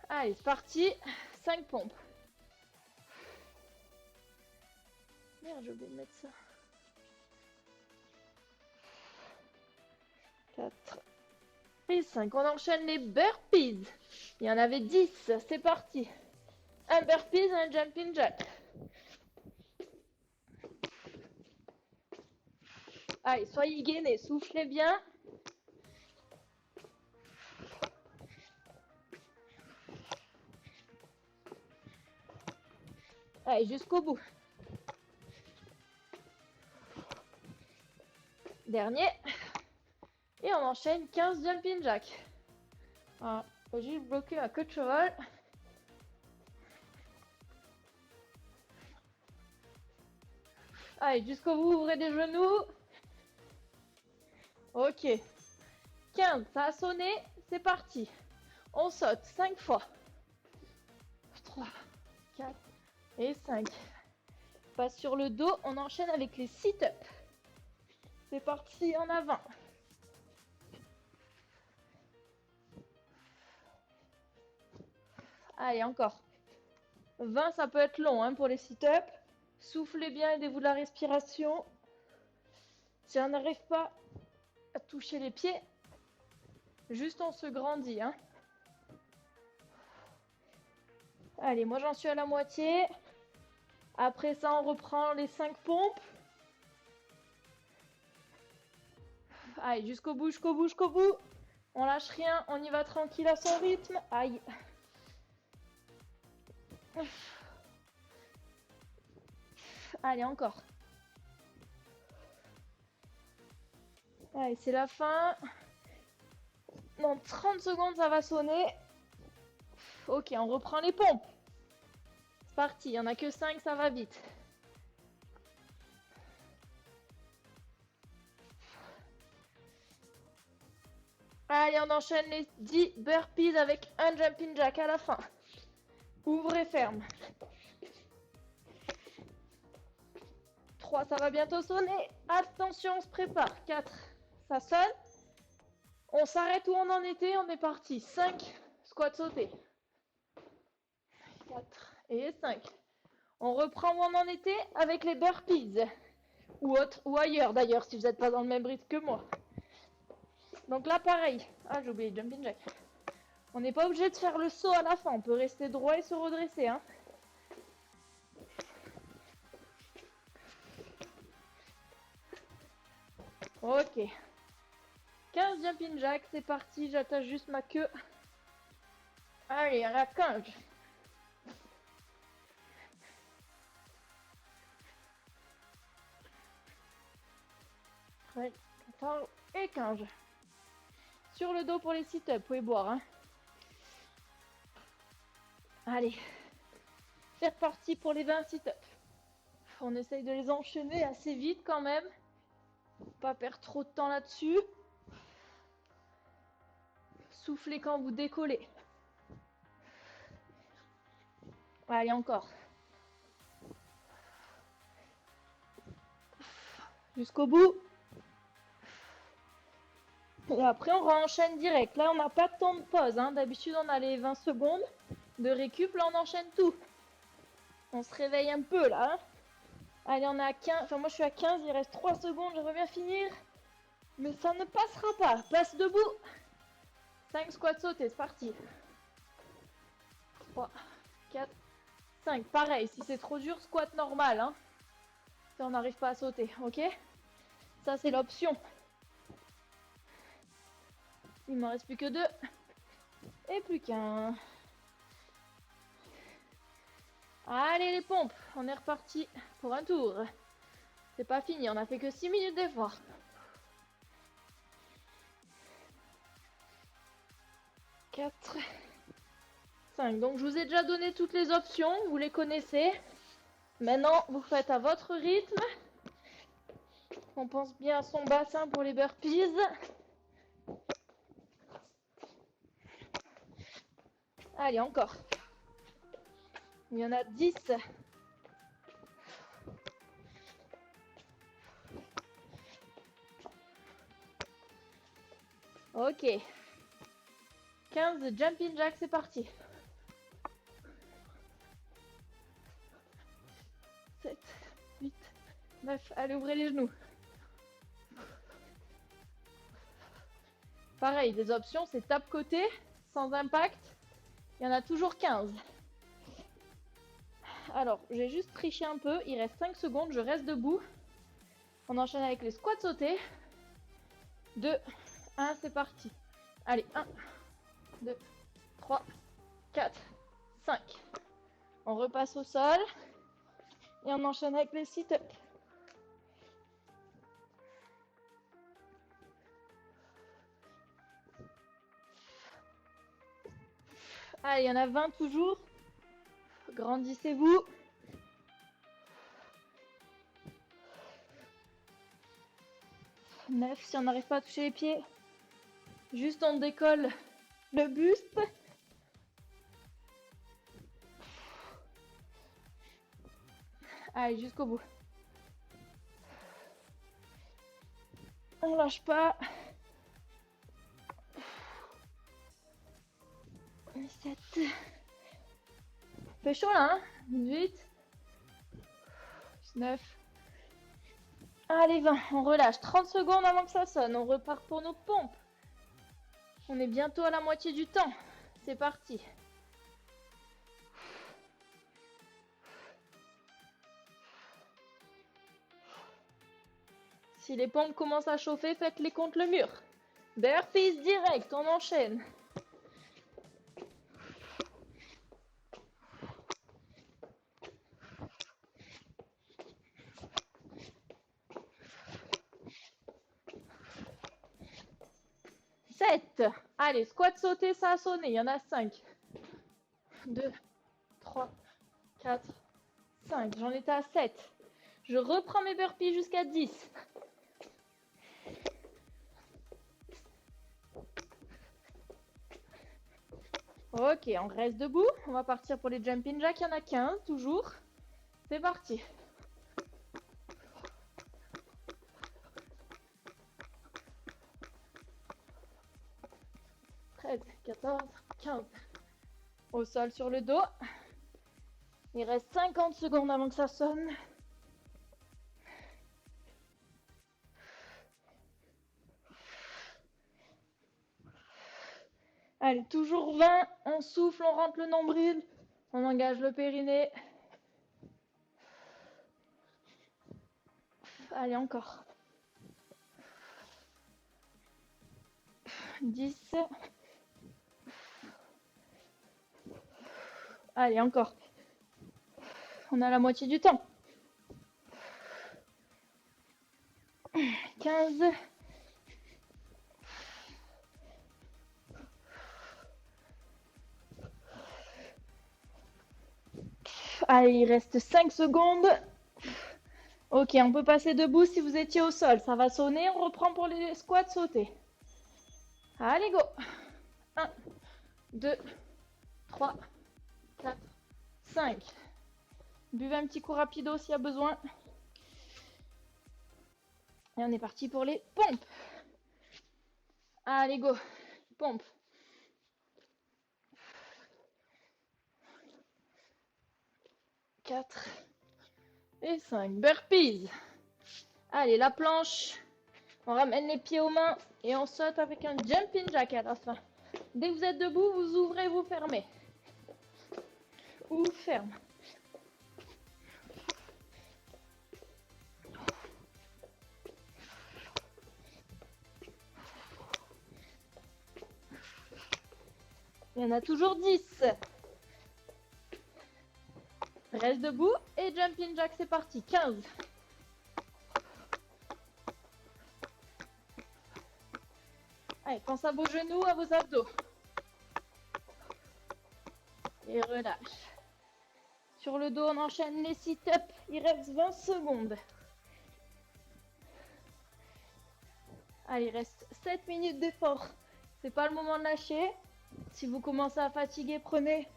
Allez, c'est parti. 5 pompes. Merde, j'ai oublié de mettre ça. 4 et 5. On enchaîne les burpees. Il y en avait 10. C'est parti. Un burpees, un jumping jack. Allez, soyez gainés, soufflez bien. Allez, jusqu'au bout. Dernier. Et on enchaîne 15 jumping jack. Voilà, faut juste bloquer ma queue de cheval. Allez, jusqu'au bout, ouvrez des genoux. Ok. 15, ça a sonné, c'est parti. On saute 5 fois. 3, 4 et 5. Passe sur le dos, on enchaîne avec les sit-ups. C'est parti, en avant. Allez, encore. 20, ça peut être long hein, pour les sit-ups. Soufflez bien, aidez-vous de la respiration. Si on n'arrive pas à toucher les pieds, juste on se grandit. Hein. Allez, moi j'en suis à la moitié. Après ça, on reprend les 5 pompes. Allez, jusqu'au bout, jusqu'au bout, jusqu'au bout. On lâche rien, on y va tranquille à son rythme. Aïe. Allez, encore. Allez, c'est la fin. Dans 30 secondes, ça va sonner. Ok, on reprend les pompes. C'est parti, il n'y en a que 5, ça va vite. Allez, on enchaîne les 10 burpees avec un jumping jack à la fin. Ouvrez ferme. 3, ça va bientôt sonner. Attention, on se prépare. 4, ça sonne. On s'arrête où on en était, on est parti. 5, squat sauté. 4 et 5. On reprend où on en était avec les burpees. Ou ailleurs d'ailleurs, si vous n'êtes pas dans le même rythme que moi. Donc là, pareil. Ah, j'ai oublié le jumping jack. On n'est pas obligé de faire le saut à la fin. On peut rester droit et se redresser. Hein. Ok. 15 jumping jack, c'est parti. J'attache juste ma queue. Allez, à la 15. Ouais, 14 et 15. Sur le dos pour les sit-ups, vous pouvez boire. Hein. Allez. C'est reparti pour les 20 sit-ups. On essaye de les enchaîner assez vite quand même. Pas perdre trop de temps là-dessus. Soufflez quand vous décollez. Allez, encore. Jusqu'au bout. Et après, on enchaîne direct. Là, on n'a pas de temps de pause. Hein. D'habitude, on a les 20 secondes de récup. Là, on enchaîne tout. On se réveille un peu, là. Hein. Allez, on est à 15. Enfin, moi, je suis à 15. Il reste 3 secondes. J'aimerais bien finir. Mais ça ne passera pas. Place debout. 5 squats sautés. C'est parti. 3, 4, 5. Pareil, si c'est trop dur, squat normal. Hein. Si on n'arrive pas à sauter. Ok? Ça, c'est l'option. Il m'en reste plus que 2. Et plus qu'un. Allez les pompes, on est reparti pour un tour. C'est pas fini, on a fait que 6 minutes d'effort. 4, 5. Donc je vous ai déjà donné toutes les options, vous les connaissez. Maintenant, vous faites à votre rythme. On pense bien à son bassin pour les burpees. Allez, encore. Il y en a 10. Ok. 15 jumping jack, c'est parti. 7, 8, 9. Allez, ouvrez les genoux. Pareil, des options, c'est tape côté, sans impact. Il y en a toujours 15. Alors, j'ai juste triché un peu. Il reste 5 secondes, je reste debout. On enchaîne avec les squats sautés. 2, 1, c'est parti. Allez, 1, 2, 3, 4, 5. On repasse au sol. Et on enchaîne avec les sit-ups. Allez, il y en a 20 toujours. Grandissez-vous. « 9, si on n'arrive pas à toucher les pieds. Juste on décolle le buste. Allez, jusqu'au bout. On lâche pas. 7. Fait chaud là, hein? 8. 9. Allez, 20. On relâche. 30 secondes avant que ça sonne. On repart pour nos pompes. On est bientôt à la moitié du temps. C'est parti. Si les pompes commencent à chauffer, faites-les contre le mur. Burpees direct, on enchaîne. Allez, squat sauté, ça a sonné. Il y en a 5. 2, 3, 4, 5. J'en étais à 7. Je reprends mes burpees jusqu'à 10. Ok, on reste debout. On va partir pour les jumping jacks. Il y en a 15 toujours. C'est parti. 13, 14, 15. Au sol sur le dos. Il reste 50 secondes avant que ça sonne. Allez, toujours 20. On souffle, on rentre le nombril. On engage le périnée. Allez, encore. 10. Allez, encore. On a la moitié du temps. 15. Allez, il reste 5 secondes. Ok, on peut passer debout si vous étiez au sol. Ça va sonner, on reprend pour les squats sauter. Allez, go. 1, 2, 3, 4, 5. Buvez un petit coup rapido s'il y a besoin. Et on est parti pour les pompes. Allez, go. Pompe. 4 et 5. Burpees. Allez, la planche. On ramène les pieds aux mains et on saute avec un jumping jack à la fin. Dès que vous êtes debout, vous ouvrez, vous fermez. Ou ferme. Il y en a toujours 10. Reste debout et jumping jack, c'est parti. 15. Allez, pense à vos genoux, à vos abdos. Et relâche. Sur le dos, on enchaîne les sit-ups. Il reste 20 secondes. Allez, il reste 7 minutes d'effort. C'est pas le moment de lâcher. Si vous commencez à fatiguer, prenez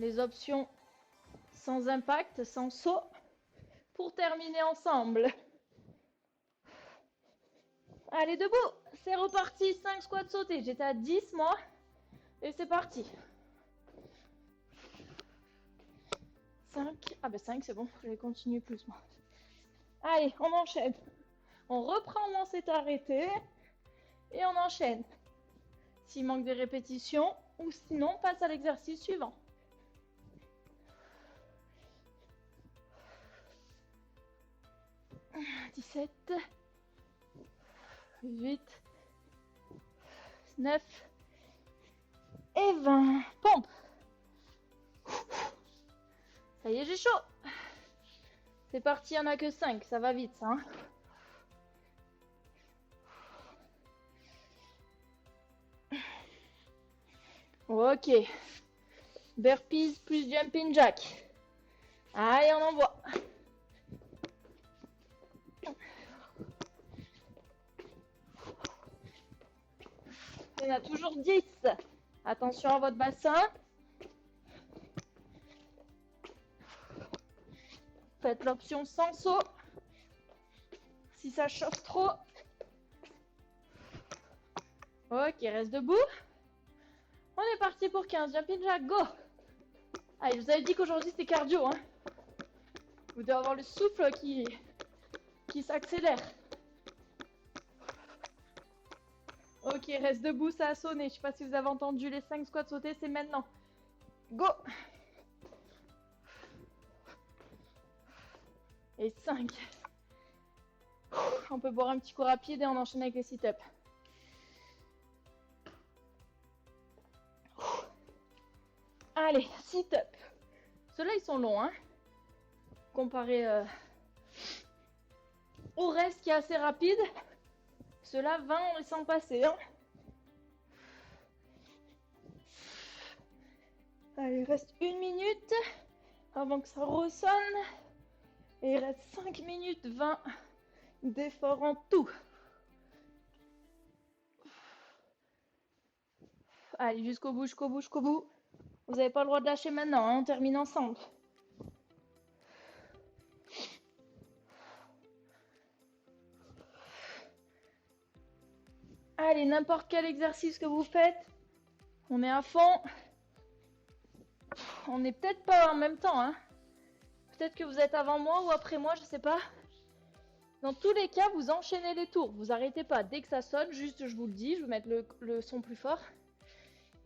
les options sans impact, sans saut, pour terminer ensemble. Allez, debout. C'est reparti. 5 squats sautés. J'étais à 10, moi. Et c'est parti. 5. Ah ben 5, c'est bon. Je vais continuer plus, moi. Allez, on enchaîne. On reprend où on s'est arrêté. Et on enchaîne. S'il manque des répétitions, ou sinon, on passe à l'exercice suivant. 17, 18, 19 et 20. Pompe. Ça y est, j'ai chaud. C'est parti, il n'y en a que 5. Ça va vite, ça. Hein. Ok. Burpees plus jumping jack. Allez, on envoie. Il y en a toujours 10. Attention à votre bassin. Faites l'option sans saut. Si ça chauffe trop. Ok, reste debout. On est parti pour 15. Jumping jack, go. Allez, je vous avais dit qu'aujourd'hui c'était cardio. Hein. Vous devez avoir le souffle qui s'accélère. Ok, reste debout, ça a sonné. Je sais pas si vous avez entendu les 5 squats sauter, c'est maintenant. Go. Et 5. On peut boire un petit coup rapide et on enchaîne avec les sit-ups. Allez, sit-up. Ceux-là, ils sont longs, hein. Comparé au reste qui est assez rapide. Ceux-là, 20, on les sent passer, hein. Allez, il reste 1 minute avant que ça ressonne. Et il reste 5 minutes 20 d'effort en tout. Allez, jusqu'au bout, jusqu'au bout, jusqu'au bout. Vous n'avez pas le droit de lâcher maintenant, hein, on termine ensemble. Allez, n'importe quel exercice que vous faites, on est à fond. On n'est peut-être pas en même temps, hein. Peut-être que vous êtes avant moi ou après moi, je sais pas. Dans tous les cas, vous enchaînez les tours. Vous arrêtez pas. Dès que ça sonne, juste je vous le dis, je vais mettre le son plus fort.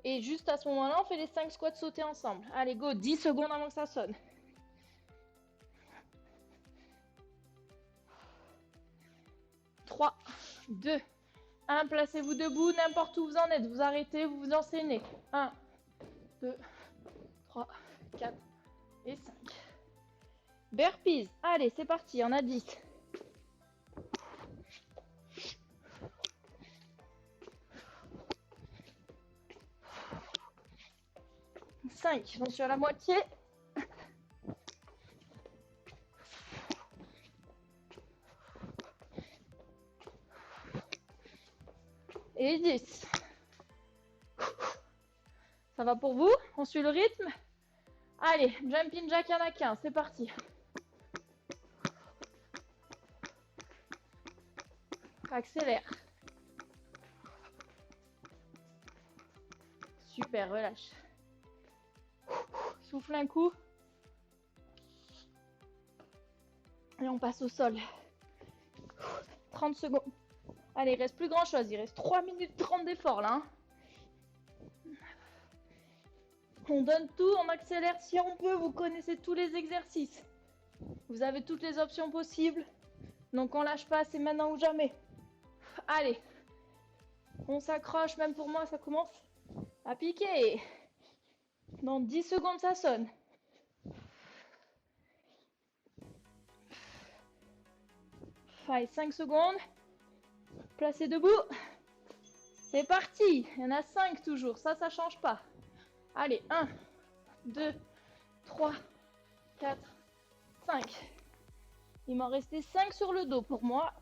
Et juste à ce moment-là, on fait les 5 squats sautés ensemble. Allez, go, 10 secondes avant que ça sonne. 3, 2, 1, placez-vous debout, n'importe où vous en êtes. Vous arrêtez, vous vous enseignez. 1, 2, 3, 4 et 5. Burpees. Allez, c'est parti, on a 10. 5, j'en suis à la moitié. Et 10. Ça va pour vous? On suit le rythme? Allez, jumping jack, il y en a 15, c'est parti. Accélère. Super, relâche. Souffle un coup. Et on passe au sol. 30 secondes. Allez, il reste plus grand chose. Il reste 3 minutes 30 d'effort là. Hein. On donne tout, on accélère si on peut. Vous connaissez tous les exercices. Vous avez toutes les options possibles. Donc on lâche pas, c'est maintenant ou jamais. Allez. On s'accroche, même pour moi, ça commence à piquer. Dans 10 secondes, ça sonne. Allez, 5 secondes. Placez debout. C'est parti. Il y en a 5 toujours. Ça change pas. Allez, 1, 2, 3, 4, 5. Il m'en restait 5 sur le dos pour moi.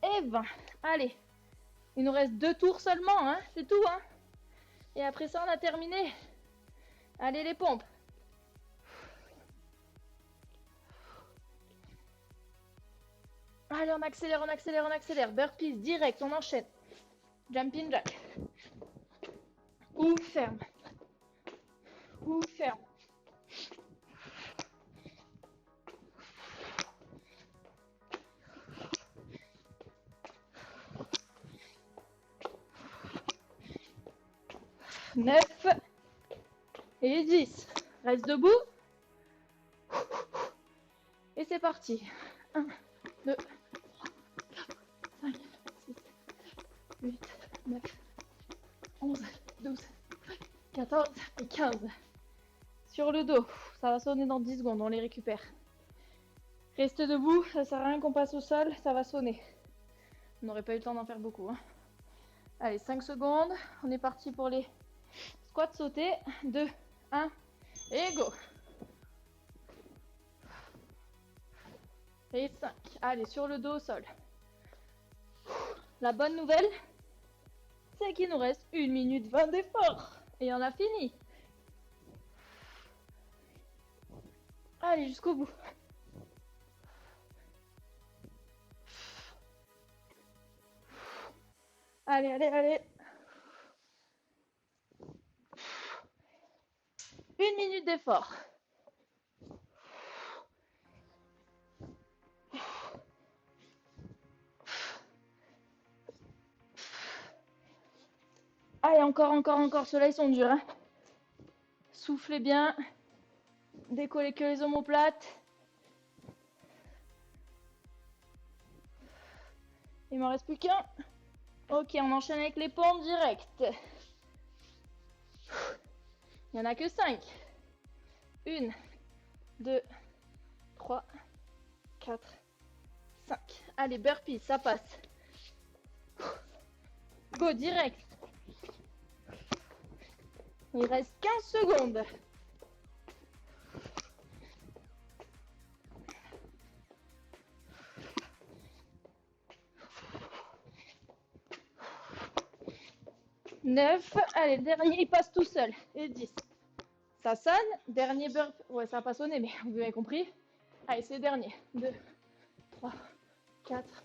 Et 20. Allez. Il nous reste 2 tours seulement, hein. C'est tout, hein. Et après ça, on a terminé. Allez, les pompes. Allez, on accélère, on accélère, on accélère. Burpees, direct, on enchaîne. Jumping jack. Ou ferme. Ou ferme. Neuf. Et 10. Reste debout. Et c'est parti. 1, 2, 3, 4, 5, 6, 8, 9, 11, 12, 14 et 15. Sur le dos. Ça va sonner dans 10 secondes. On les récupère. Reste debout. Ça sert à rien qu'on passe au sol. Ça va sonner. On n'aurait pas eu le temps d'en faire beaucoup. Hein. Allez, 5 secondes. On est parti pour les squats sautés. 2, 1 et go. Et 5. Allez, sur le dos au sol. La bonne nouvelle, c'est qu'il nous reste 1 minute 20 d'effort. Et on a fini. Allez, jusqu'au bout. Allez, allez, allez. 1 minute d'effort. Allez, encore. Ceux-là, ils sont durs. Hein. Soufflez bien. Décollez que les omoplates. Il m'en reste plus qu'un. Ok, on enchaîne avec les pompes direct. Il n'y en a que 5. 1, 2, 3, 4, 5. Allez, burpees, ça passe. Go, direct. Il reste 15 secondes. Neuf. Allez, le dernier, il passe tout seul. Et 10. Ça sonne. Dernier burp. Ouais, ça n'a pas sonné, mais vous avez compris. Allez, c'est le dernier. 2, 3, 4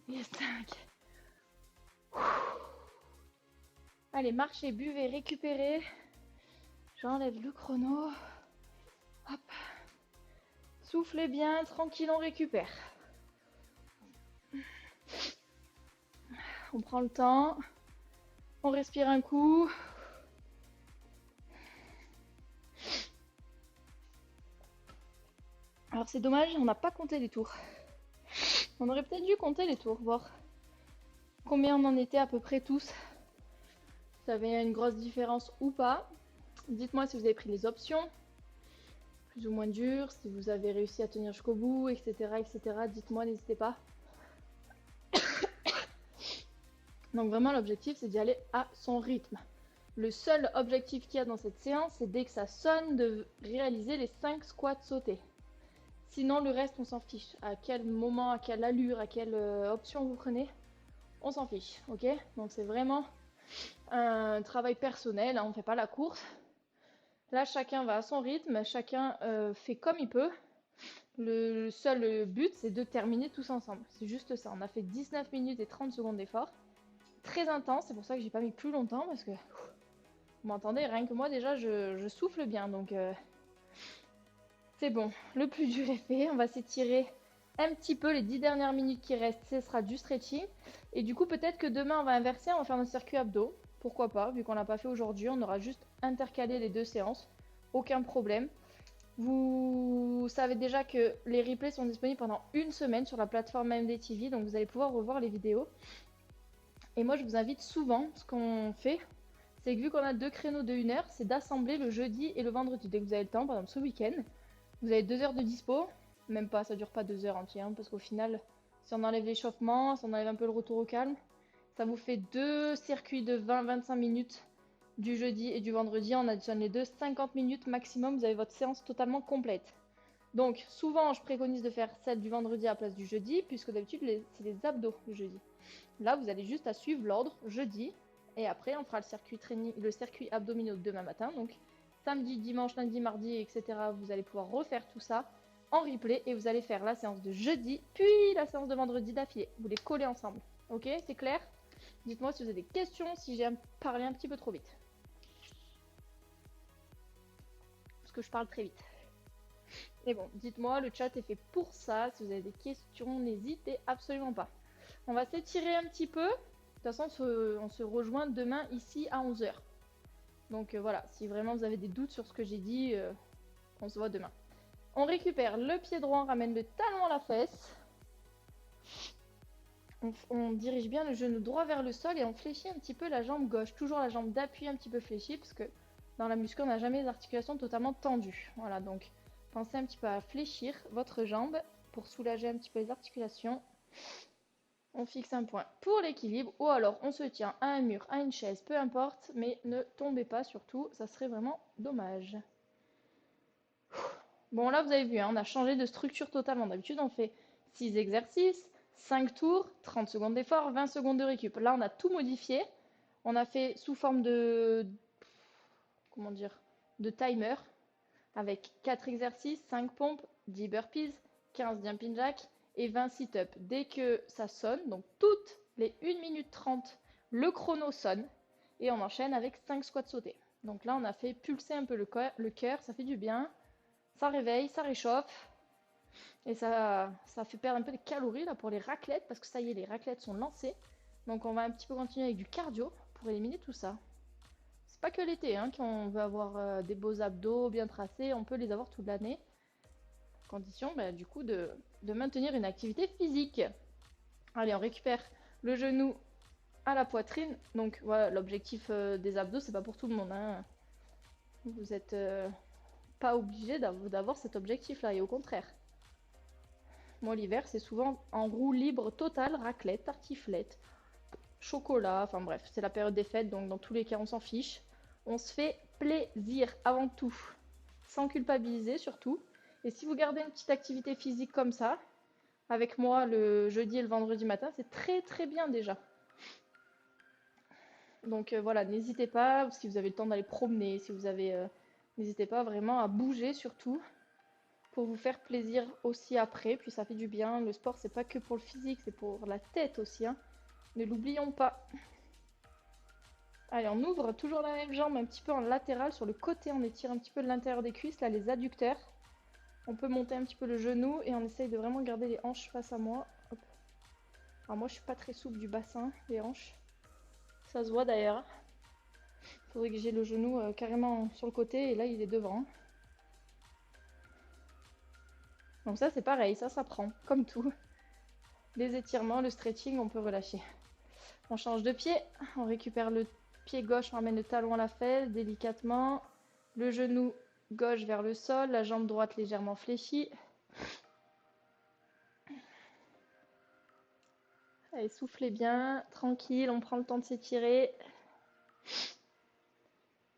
et 5. Allez, marchez, buvez, récupérez. J'enlève le chrono. Hop. Soufflez bien, tranquille, on récupère. On prend le temps. On respire un coup. Alors c'est dommage, on n'a pas compté les tours. On aurait peut-être dû compter les tours, voir combien on en était à peu près tous. Si ça avait une grosse différence ou pas. Dites-moi si vous avez pris les options, plus ou moins dures, si vous avez réussi à tenir jusqu'au bout, etc. Dites-moi, n'hésitez pas. Donc vraiment l'objectif c'est d'y aller à son rythme. Le seul objectif qu'il y a dans cette séance, c'est dès que ça sonne, de réaliser les 5 squats sautés. Sinon, le reste, on s'en fiche. À quel moment, à quelle allure, à quelle option vous prenez, on s'en fiche, ok? Donc c'est vraiment un travail personnel, hein, on ne fait pas la course. Là, chacun va à son rythme, chacun fait comme il peut. Le seul but, c'est de terminer tous ensemble. C'est juste ça. On a fait 19 minutes et 30 secondes d'effort. Très intense, c'est pour ça que j'ai pas mis plus longtemps, parce que vous m'entendez, rien que moi déjà, je souffle bien, donc c'est bon. Le plus dur est fait, on va s'étirer un petit peu les 10 dernières minutes qui restent, ce sera du stretching. Et du coup, peut-être que demain, on va inverser, on va faire notre circuit abdos. Pourquoi pas, vu qu'on l'a pas fait aujourd'hui, on aura juste intercalé les 2 séances. Aucun problème. Vous savez déjà que les replays sont disponibles pendant une semaine sur la plateforme AMD TV, donc vous allez pouvoir revoir les vidéos. Et moi, je vous invite souvent, ce qu'on fait, c'est que vu qu'on a 2 créneaux de 1 heure, c'est d'assembler le jeudi et le vendredi. Dès que vous avez le temps, par exemple ce week-end, vous avez 2 heures de dispo, même pas, ça dure pas 2 heures entières, hein, parce qu'au final, si on enlève l'échauffement, si on enlève un peu le retour au calme, ça vous fait 2 circuits de 20-25 minutes du jeudi et du vendredi. On additionne les deux, 50 minutes maximum, vous avez votre séance totalement complète. Donc souvent, je préconise de faire celle du vendredi à la place du jeudi, puisque d'habitude, c'est les abdos le jeudi. Là, vous allez juste à suivre l'ordre jeudi, et après, on fera le circuit abdominaux demain matin. Donc samedi, dimanche, lundi, mardi, etc. Vous allez pouvoir refaire tout ça en replay, et vous allez faire la séance de jeudi, puis la séance de vendredi d'affilée. Vous les collez ensemble. Ok, c'est clair? Dites-moi si vous avez des questions, si j'ai parlé un petit peu trop vite. Parce que je parle très vite. Mais bon, dites-moi, le chat est fait pour ça. Si vous avez des questions, n'hésitez absolument pas. On va s'étirer un petit peu. De toute façon, on se rejoint demain ici à 11 h. Donc voilà, si vraiment vous avez des doutes sur ce que j'ai dit, on se voit demain. On récupère le pied droit, on ramène le talon à la fesse. On dirige bien le genou droit vers le sol et on fléchit un petit peu la jambe gauche. Toujours la jambe d'appui un petit peu fléchie, parce que dans la muscu, on n'a jamais les articulations totalement tendues. Voilà, donc pensez un petit peu à fléchir votre jambe pour soulager un petit peu les articulations. On fixe un point pour l'équilibre, ou alors on se tient à un mur, à une chaise, peu importe, mais ne tombez pas surtout, ça serait vraiment dommage. Bon, là vous avez vu, hein, on a changé de structure totalement. D'habitude on fait 6 exercices, 5 tours, 30 secondes d'effort, 20 secondes de récup. Là on a tout modifié, on a fait sous forme de, comment dire, de timer, avec 4 exercices, 5 pompes, 10 burpees, 15 jumping jacks et 20 sit-ups. Dès que ça sonne, donc toutes les 1 minute 30, le chrono sonne et on enchaîne avec 5 squats sautés. Donc là, on a fait pulser un peu le cœur, ça fait du bien, ça réveille, ça réchauffe et ça fait perdre un peu de calories là pour les raclettes, parce que ça y est, les raclettes sont lancées. Donc on va un petit peu continuer avec du cardio pour éliminer tout ça. C'est pas que l'été, hein, qu'on veut avoir des beaux abdos bien tracés, on peut les avoir toute l'année. Condition du coup de maintenir une activité physique. Allez, on récupère le genou à la poitrine. Donc voilà, l'objectif des abdos, c'est pas pour tout le monde, hein. Vous êtes pas obligé d'avoir cet objectif là, et au contraire. Moi l'hiver, c'est souvent en roue libre totale, raclette, tartiflette, chocolat, enfin bref, c'est la période des fêtes, donc dans tous les cas on s'en fiche. On se fait plaisir avant tout, sans culpabiliser surtout. Et si vous gardez une petite activité physique comme ça, avec moi le jeudi et le vendredi matin, c'est très très bien déjà. Donc voilà, n'hésitez pas, si vous avez le temps d'aller promener, si vous avez... n'hésitez pas vraiment à bouger surtout, pour vous faire plaisir aussi après, puis ça fait du bien. Le sport, c'est pas que pour le physique, c'est pour la tête aussi, hein. Ne l'oublions pas. Allez, on ouvre toujours la même jambe un petit peu en latéral sur le côté, on étire un petit peu de l'intérieur des cuisses, là les adducteurs. On peut monter un petit peu le genou et on essaye de vraiment garder les hanches face à moi. Hop. Alors moi je suis pas très souple du bassin, les hanches. Ça se voit d'ailleurs. Il faudrait que j'ai le genou carrément sur le côté et là il est devant. Donc ça c'est pareil, ça prend, comme tout. Les étirements, le stretching, on peut relâcher. On change de pied, on récupère le pied gauche, on ramène le talon à la fesse délicatement. Le genou gauche vers le sol, la jambe droite légèrement fléchie. Allez, soufflez bien, tranquille, on prend le temps de s'étirer.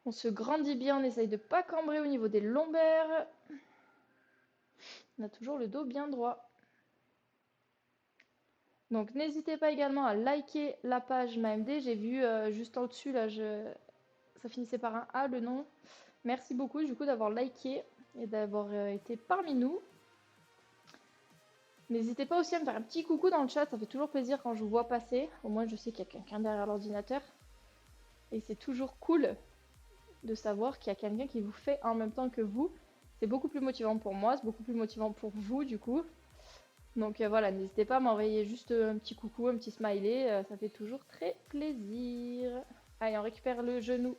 On se grandit bien, on essaye de pas cambrer au niveau des lombaires. On a toujours le dos bien droit. Donc n'hésitez pas également à liker la page MAMD. J'ai vu juste en dessus, là, ça finissait par un A le nom. Merci beaucoup du coup d'avoir liké et d'avoir été parmi nous. N'hésitez pas aussi à me faire un petit coucou dans le chat, ça fait toujours plaisir quand je vous vois passer. Au moins je sais qu'il y a quelqu'un derrière l'ordinateur. Et c'est toujours cool de savoir qu'il y a quelqu'un qui vous fait en même temps que vous. C'est beaucoup plus motivant pour moi, c'est beaucoup plus motivant pour vous du coup. Donc voilà, n'hésitez pas à m'envoyer juste un petit coucou, un petit smiley, ça fait toujours très plaisir. Allez, on récupère le genou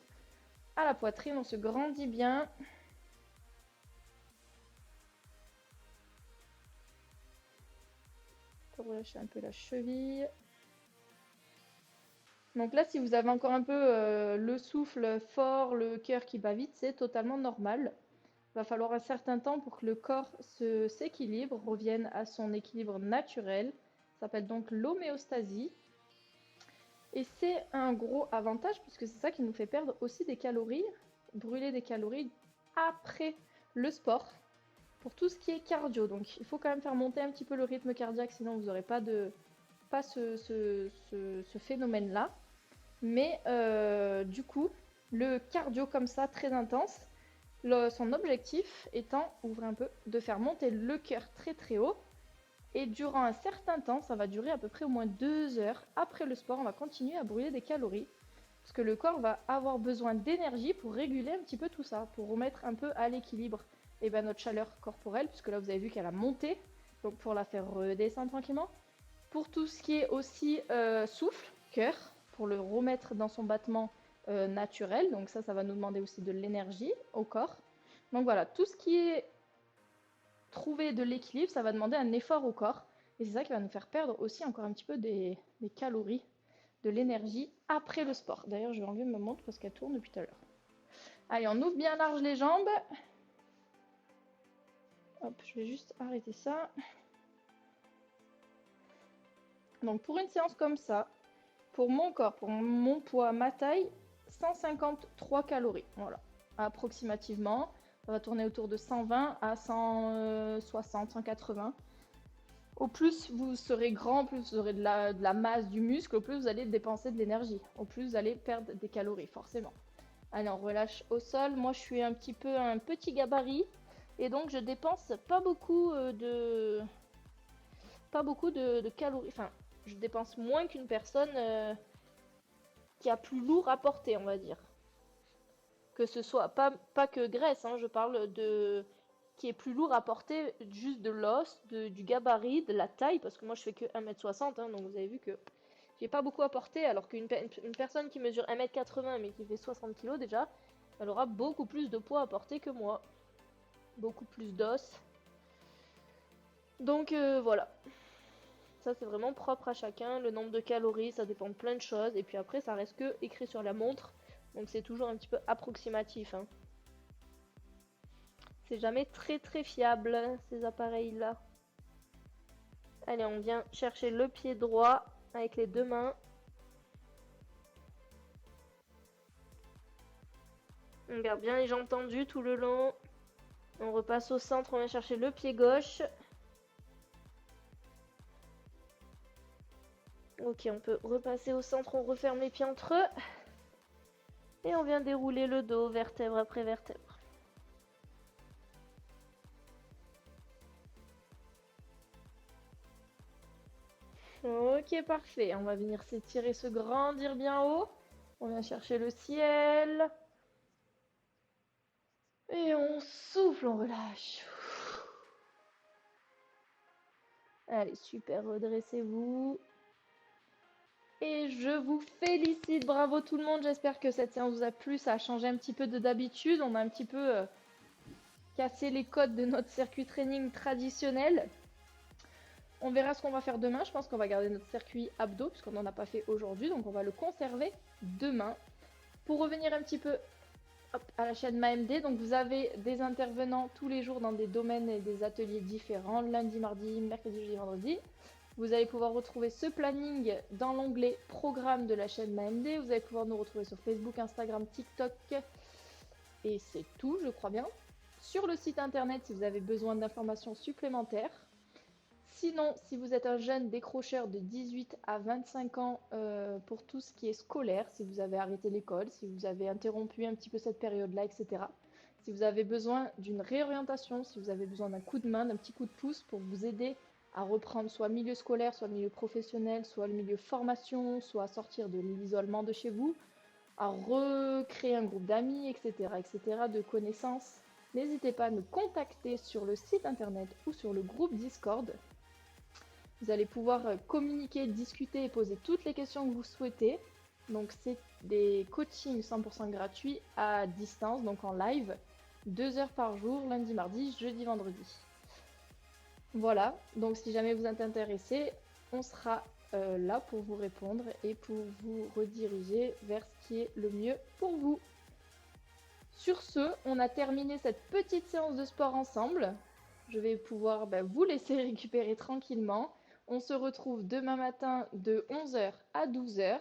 à la poitrine, on se grandit bien. On va relâcher un peu la cheville. Donc là, si vous avez encore un peu le souffle fort, le cœur qui bat vite, c'est totalement normal. Il va falloir un certain temps pour que le corps s'équilibre, revienne à son équilibre naturel. Ça s'appelle donc l'homéostasie. Et c'est un gros avantage puisque c'est ça qui nous fait perdre aussi des calories, brûler des calories après le sport pour tout ce qui est cardio. Donc il faut quand même faire monter un petit peu le rythme cardiaque, sinon vous n'aurez pas ce phénomène-là. Mais du coup, le cardio comme ça, très intense, son objectif étant, ouvrez un peu, de faire monter le cœur très très haut. Et durant un certain temps, ça va durer à peu près au moins 2 heures. Après le sport, on va continuer à brûler des calories. Parce que le corps va avoir besoin d'énergie pour réguler un petit peu tout ça, pour remettre un peu à l'équilibre notre chaleur corporelle, puisque là vous avez vu qu'elle a monté, donc pour la faire redescendre tranquillement. Pour tout ce qui est aussi souffle, cœur, pour le remettre dans son battement naturel, donc ça va nous demander aussi de l'énergie au corps. Donc voilà, tout ce qui est trouver de l'équilibre, ça va demander un effort au corps, et c'est ça qui va nous faire perdre aussi encore un petit peu des calories, de l'énergie après le sport. D'ailleurs, je vais enlever ma montre parce qu'elle tourne depuis tout à l'heure. Allez, on ouvre bien large les jambes. Hop, je vais juste arrêter ça. Donc pour une séance comme ça, pour mon corps, pour mon poids, ma taille, 153 calories, voilà, approximativement. Ça va tourner autour de 120 à 160, 180. Au plus vous serez grand, au plus vous aurez de la masse, du muscle, au plus vous allez dépenser de l'énergie, au plus vous allez perdre des calories, forcément. Allez, on relâche au sol. Moi, je suis un petit gabarit, et donc je dépense pas beaucoup de calories. Enfin, je dépense moins qu'une personne qui a plus lourd à porter, on va dire. Que ce soit pas que graisse, hein, je parle de qui est plus lourd à porter, juste de l'os, du gabarit, de la taille, parce que moi je fais que 1m60, hein, donc vous avez vu que j'ai pas beaucoup à porter, alors qu'une personne qui mesure 1m80 mais qui fait 60 kg déjà, elle aura beaucoup plus de poids à porter que moi. Beaucoup plus d'os. Donc voilà. Ça c'est vraiment propre à chacun, le nombre de calories, ça dépend de plein de choses, et puis après ça reste que écrit sur la montre, donc c'est toujours un petit peu approximatif, hein. C'est jamais très très fiable, ces appareils-là. Allez, on vient chercher le pied droit avec les deux mains. On garde bien les jambes tendues tout le long. On repasse au centre, on vient chercher le pied gauche. Ok, on peut repasser au centre, on referme les pieds entre eux. Et on vient dérouler le dos, vertèbre après vertèbre. Ok, parfait. On va venir s'étirer, se grandir bien haut. On vient chercher le ciel. Et on souffle, on relâche. Allez, super, redressez-vous. Et je vous félicite, bravo tout le monde. J'espère que cette séance vous a plu. Ça a changé un petit peu de d'habitude. On a un petit peu cassé les codes de notre circuit training traditionnel. On verra ce qu'on va faire demain. Je pense qu'on va garder notre circuit abdos puisqu'on n'en a pas fait aujourd'hui. Donc on va le conserver demain. Pour revenir un petit peu à la chaîne MAMD, donc vous avez des intervenants tous les jours dans des domaines et des ateliers différents. Lundi, mardi, mercredi, jeudi, vendredi. Vous allez pouvoir retrouver ce planning dans l'onglet programme de la chaîne MAMD. Vous allez pouvoir nous retrouver sur Facebook, Instagram, TikTok, Et c'est tout, je crois bien. Sur le site internet, si vous avez besoin d'informations supplémentaires. Sinon, si vous êtes un jeune décrocheur de 18 à 25 ans pour tout ce qui est scolaire, si vous avez arrêté l'école, si vous avez interrompu un petit peu cette période-là, etc. Si vous avez besoin d'une réorientation, si vous avez besoin d'un coup de main, d'un petit coup de pouce pour vous aider à reprendre soit le milieu scolaire, soit le milieu professionnel, soit le milieu formation, soit à sortir de l'isolement de chez vous, à recréer un groupe d'amis, etc., etc., de connaissances, n'hésitez pas à me contacter sur le site internet ou sur le groupe Discord. Vous allez pouvoir communiquer, discuter et poser toutes les questions que vous souhaitez. Donc c'est des coachings 100% gratuits à distance, donc en live, 2 heures par jour, lundi, mardi, jeudi, vendredi. Voilà, donc si jamais vous êtes intéressé, on sera là pour vous répondre et pour vous rediriger vers ce qui est le mieux pour vous. Sur ce, on a terminé cette petite séance de sport ensemble. Je vais pouvoir vous laisser récupérer tranquillement. On se retrouve demain matin de 11h à 12h.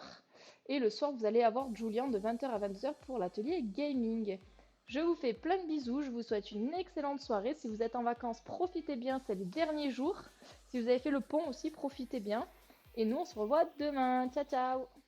Et le soir, vous allez avoir Julien de 20h à 22h pour l'atelier gaming. Je vous fais plein de bisous. Je vous souhaite une excellente soirée. Si vous êtes en vacances, profitez bien. C'est les derniers jours. Si vous avez fait le pont aussi, profitez bien. Et nous, on se revoit demain. Ciao, ciao!